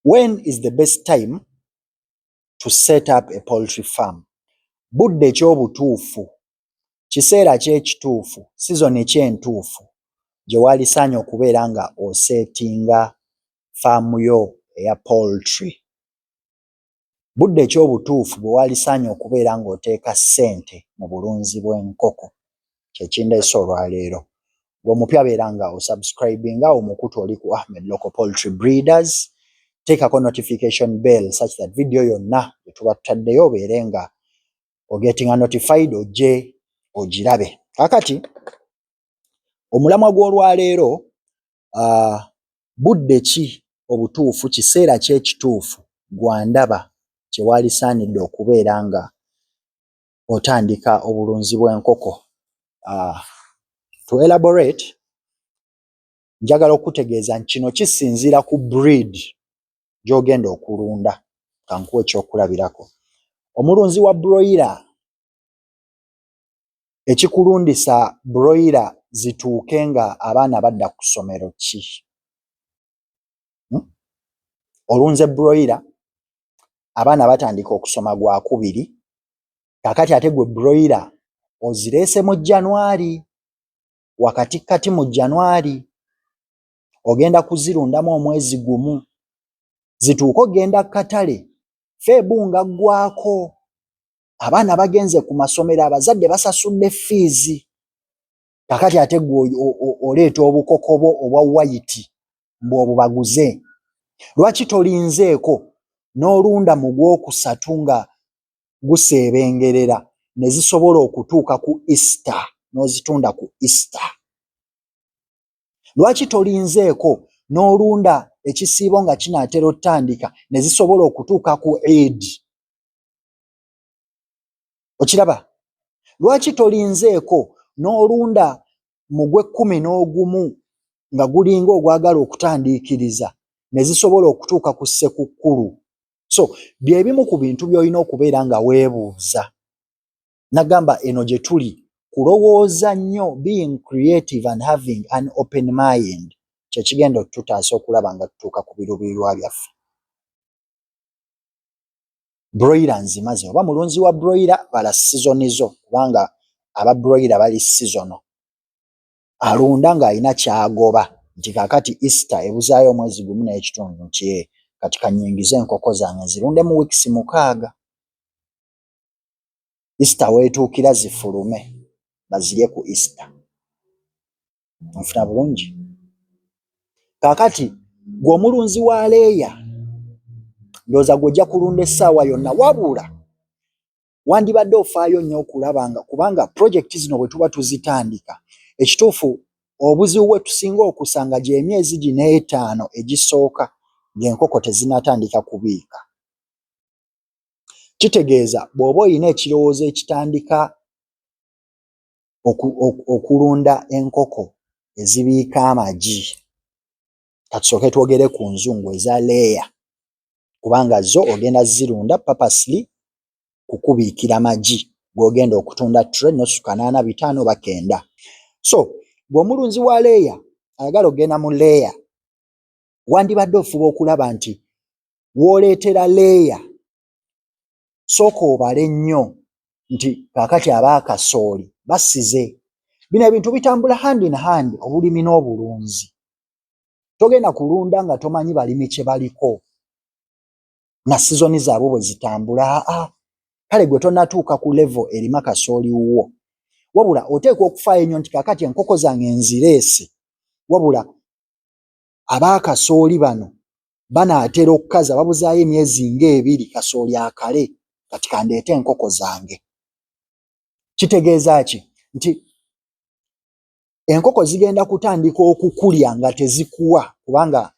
When is the best time to set up a poultry farm? Budde ekyobutuufu, kiseera ky'ekituufu, season ekyentuufu gye walisaanye okubeera nga osetinga faamu yo eya poultry. Budde ekyobutuufu bwe walisaanye okubeera ng'oteeka ssente mu bulunzi bw'enkoko. Kyekindeese olwaleero. Ng'omupya beera nga osubscribinga omukutu oli ku Ahmed Local Poultry Breeders. Teekako notification bell such that video yonna bwe tuba tutaddeyo obeere nga ogetinga notified ojje ogirabe. Kaakati omulamwa gw'olwaleero, budde ki obutuufu, kiseera ky'ekituufu gwandaba kye walisaanidde okubeera nga otandika obulunzi bw'enkoko. To elaborate, njagala okutegeeza nti kino kisinziira ku breed gy'ogenda okulunda. Kankuwa ekyokulabirako. Omulunzi wa broiler, ekikulundisa broiler zituuke nga abaana badda ku ssomero ki? Olunze broiler, abaana batandika okusoma Gwakubiri, kaakati ate gwe broiler ozireese mu January, wakatikati mu January, ogenda kuzirundamu omwezi gumu, zituuke ogenda katale, Febu nga ggwako, abaana bagenze ku masomero, abazadde basasudde fees, kaakati ate gwe oleeta obukokobo obwa white mbw'obwo baguze. Lwaki tolinzeeko n'olunda mu Gwokusatu nga guseebengerera ne zisobola okutuuka ku Easter n'ozitunda ku Easter? Lwaki tolinzeeko n'olunda ekisiibo nga kinaatera otandika ne zisobola okutuuka ku Eid? Okiraba? Lwaki tolinzeeko n'olunda mu Gwe11 nga gulinga ogwagala okutandiikiriza ne zisobola okutuuka ku Ssekukkulu? So bye bimu ku bintu by'olina okubeera nga weebuuza. Nagamba eno gye tuli, kulowooza nnyo, being creative and having an open mind, kye kigenda okututaasa okulaba nga tutuuka ku biruubirirwa byaffe. Broiler nzimaze, oba mulunzi wa broiler bala season zo, kubanga aba broiler bali season. Alunda ng'alina ky'agoba nti kaakati Easter ebuzaayo omwezi gumu n'ekitundu nti kati kanyingize enkoko zange zirunde mu weeks 6. Easter weetuukira zifulume bazirye ku Easter. Nfuna bulungi? Kaakati gwe omulunzi wa leeya, ndowooza gw'ojja kulunda essaawa yonna, wabula wandibadde ofaayo nnyo okulaba nga, kubanga projekiti zino bwe tuba tuzitandika, ekituufu obuzibu bwe tusinga okusanga gy'emyezi gino 5 egisooka ng'enkoko tezinnatandika kubiika. Kitegeeza bw'oba olina ekirowoozo ekitandika okulunda enkoko ezibiika amagi, katusooke twogere ku nzungu eza leeya, kubanga zo ogenda zirunda purposely kukubiikira magi g'ogenda okutunda tray n'ossuka 8, 5 oba 9. So bw'omulunzi wa leeya ayagala ogenda mu leeya, wandibadde ofuba okulaba nti w'oleetera leeya sooka obale nnyo nti kaakati abaakasooli basize. Bino ebintu bitambula hand in hand, obulimi n'obulunzi. Togenda kulunda nga tomanyi balimi kye baliko na sizoni zaabwe bwe zitambula. Kale gwe tonnatuuka ku level erima kasooli wuwo, wabula oteekwa okufaayo ennyo nti kaakati enkoko zange nzireese, wabula abaakasooli bano banaatera okukaza, babuzaayo emyezi nga2 kasooli akale, kati kandeete enkoko zange. Kitegeeza ki? Nti enkoko zigenda kutandika okukulya nga tezikuwa, kubanga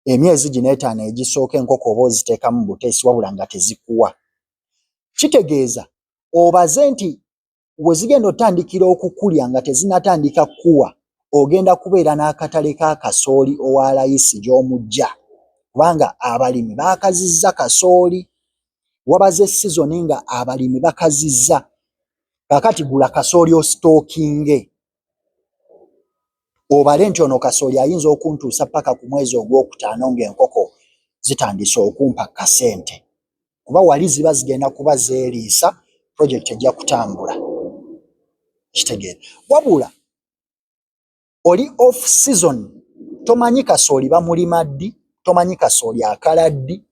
emyezi gino 5 egisooka enkoko oba oziteekamu buteesi wabula nga tezikuwa. Kitegeeza obaze nti bwe zigenda otandikira okukulya nga tezinnatandika kuwa, ogenda kubeera n'akatale ka kasooli owa layisi gy'omujja, kubanga abalimi baakazizza kasooli. Wabaze season nga abalimi bakazizza, kaakati gula kasooli ositookinge. obale nti ono kasooli ayinza okuntuusa paka ku mwezi ogwokutaano ng'enkoko zitandise okumpa kasente, kuba wali ziba zigenda kuba zeeriisa, projekiti ejja kutambula. Kitegeera wabula oli off season, tomanyi kasooli bamulima ddi, tomanyi kasooli akala ddi.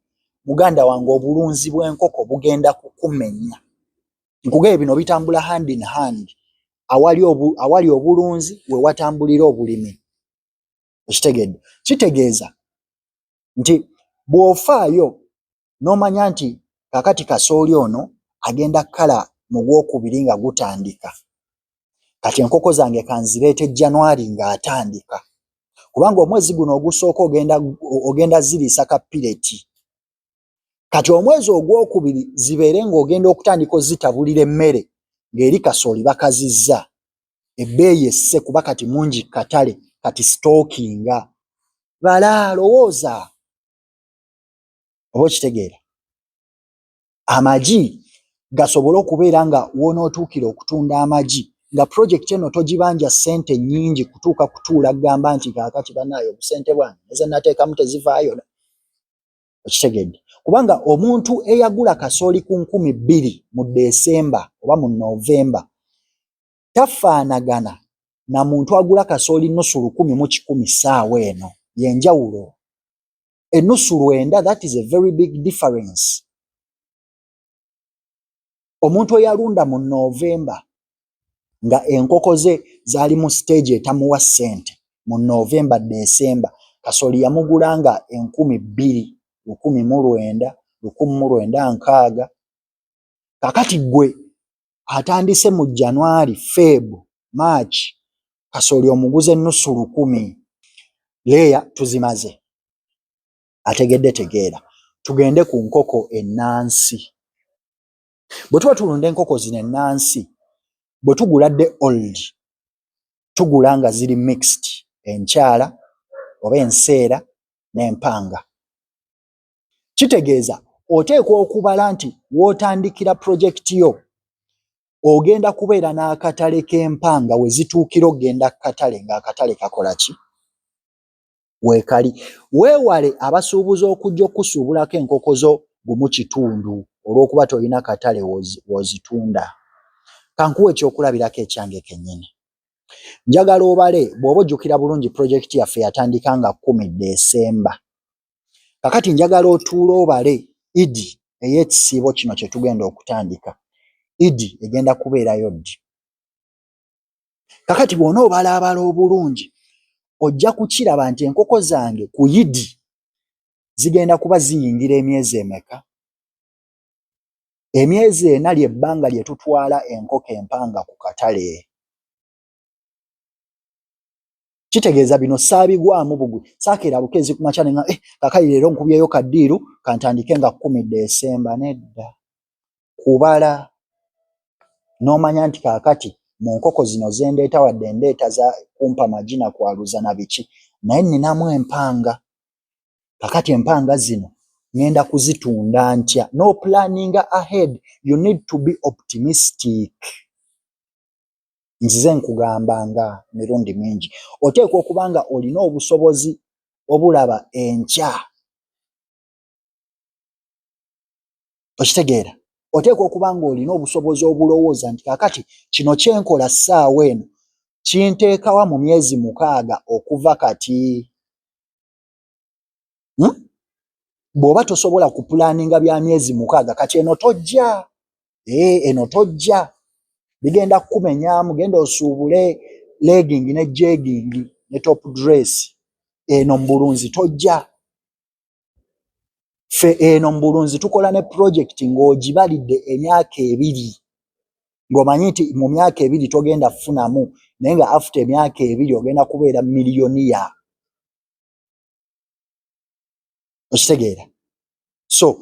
Muganda wange obulunzi bw'enkoko bugenda kukumenya. Nkugambye bino bitambula hand in hand. Awali obulunzi we watambulira obulimi. Okitegedde? Kitegeeza nti bw'ofaayo n'omanya nti kakati kasooli ono agenda kala mu gwokubiri nga gutandika, kati enkoko zange kanzireete January ng'atandika, kubanga omwezi guno ogusooka ogenda ziriisa kapireti. Kati omwezi ogwokubiri zibeere ng'ogenda okutandika ozitabulira emmere ng'eri kasooli bakazizza, ebbeeyi esse kuba kati mungi katale, kati stookinga. Bala lowooza. Oba okitegeera? Amagi gasobole okubeera nga wonootuukira okutunda amagi, nga projekiti eno togibanja ssente nnyingi kutuuka kutuula gamba nti kaakati bannaayo obusente bwange eze nateekamu tezivaayo. Okitegedde? Kubanga omuntu eyagula kasooli ku 2,000 mu Desemba oba mu Novemba tafaanagana na muntu agula kasooli nnusu 1,000 mu 1,000 ssaawa eno. Yenjawulo. Ennusu 9, that is a very big difference. Omuntu eyalunda mu Novemba nga enkoko ze zaali mu stage etamuwa ssente, mu Novemba Desemba kasooli yamugulanga 2,000, 1,900, 1,960. Kakati gwe atandise mu January, Feb, March, kasooli omuguze ennusu 1,000. Leya tuzimaze. Ategedde tegeera. Tugende ku nkoko ennansi. Bwe tuba tulunda enkoko zino ennansi, bwe tuguladde old, tugula nga ziri mixed, enkyala oba enseera n'empanga. Kitegeeza oteekwa okubala nti w'otandikira projekiti yo ogenda kubeera n'akatale k'empanga we zituukira okgenda ku katale ng'akatale kakola ki? Weekali. Weewale abasuubuzi okujja okusuubulako enkoko zo gumu kitundu olw'okuba tolina katale w'ozitunda. Kankuwa ekyokulabirako ekyange kennyini. Njagala obale bw'oba ojjukira bulungi projekiti yaffe yatandika nga 10 Desemba. Kakati njagala otuule obale Idi ey'ekisiibo kino kye tugenda okutandika. Idi egenda kubeerayo ddi? Kakati bw'onoobalaabala obulungi ojja kukiraba nti enkoko zange ku Idi zigenda kuba ziyingira emyezi emeka? Emyezi 4 ly'ebbanga lye tutwala enkoko empanga ku katale. Kitegeeza bino saabigwamu bugwi. Saakeera bukezi ku makya ne nga kakali leero nkubyeyo kaddiiru kantandike nga 10 Desemba. Nedda. Kubala n'omanya nti kaakati mu nkoko zino zendeeta wadde ndeeta za kumpa magi na kwaluza na biki, naye nninamu empanga. Kakati empanga zino ngenda kuzitunda ntya? No planning ahead. You need to be optimistic. Nzize nkugambanga mirundi mingi. Oteekwa okuba nga olina obusobozi obulaba enkya. Okitegeera? Oteekwa okuba nga olina obusobozi obulowooza nti kaakati kino kyenkola ssaawa eno kinteekawa mu myezi 6 okuva kati. Bw'oba tosobola kupulaninga bya myezi 6 kati eno tojja. Eno tojja. Bigenda kukumenyaamu, genda osuubule legging ne jegging ne top dress. Eno mu Bulunzi tojja. Ffe eno mu Bulunzi tukola ne projekiti ng'ogibalidde emyaka 2. Ng'omanyi nti mu myaka 2 togenda kufunamu, naye nga after emyaka 2 ogenda kubeera miliyoniya. Okitegeera? So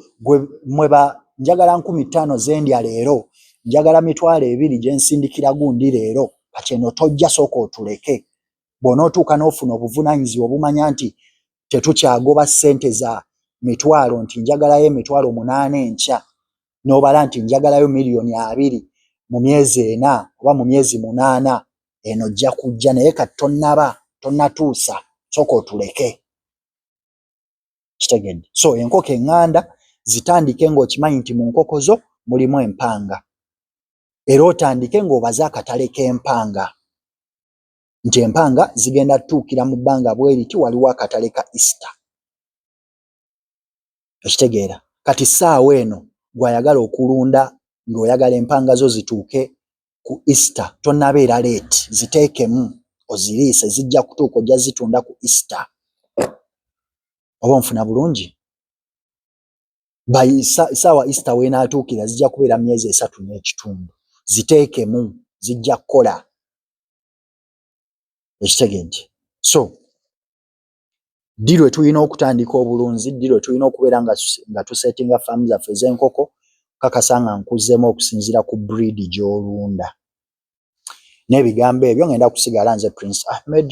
njagala 15,000 zendya leero, njagala 2,000 gye nsindikira gundi leero, kati eno tojja sooka otuleke. Bw'onootuuka n'ofuna obuvunaanyizibwa obumanya nti tetukyagoba ssente za 1,000 nti njagalayo 8,000 enkya, n'obala nti njagalayo 2,000,000 mu myezi 4 oba mu myezi 8, eno ojja kujja naye kati tonnaba. tonnatuusa sooka otuleke. Kitegedde. So enkoko eŋŋanda zitandike ng'okimanyi nti mu nkoko zo mulimu empanga, era otandike ng'obaza akatale k'empanga nti empanga zigenda tutuukira mu bbanga bwe riti waliwo akatale ka Easter. Okitegeera? Kati ssaawa eno gw'ayagala okulunda ng'oyagala empanga zo zituuke ku Easter tonnabeera leeti, ziteekemu oziriise, zijja kutuuka ojja zitunda ku Easter. Oba onfuna bulungi? Ssaawa Easter weenaatuukira zijja kubeera myezi 3.5, ziteekemu zijja kukola. Ekitegedde? So ddi lwe tulina okutandika obulunzi, ddi lwe tulina okubeera nga tusetinga faamu zaffe ez'enkoko, kakasa nga nkuzzemu okusinziira ku breed gy'olunda. N'ebigambo ebyo ngenda kusigala nze Prince Ahmed,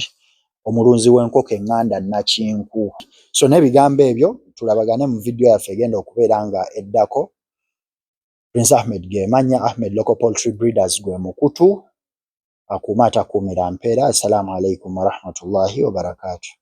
omulunzi w'enkoko eŋŋanda Nakinku. So n'ebigambo ebyo tulabagane mu vidiyo yaffe egenda okubeera nga eddako. Prince Ahmed geemanya, Ahmed Local Poultry Breeders gwe mukutu, akuuma atakuumira mpeera. Assalamu alaikum warahmatullahi wabarakatuh.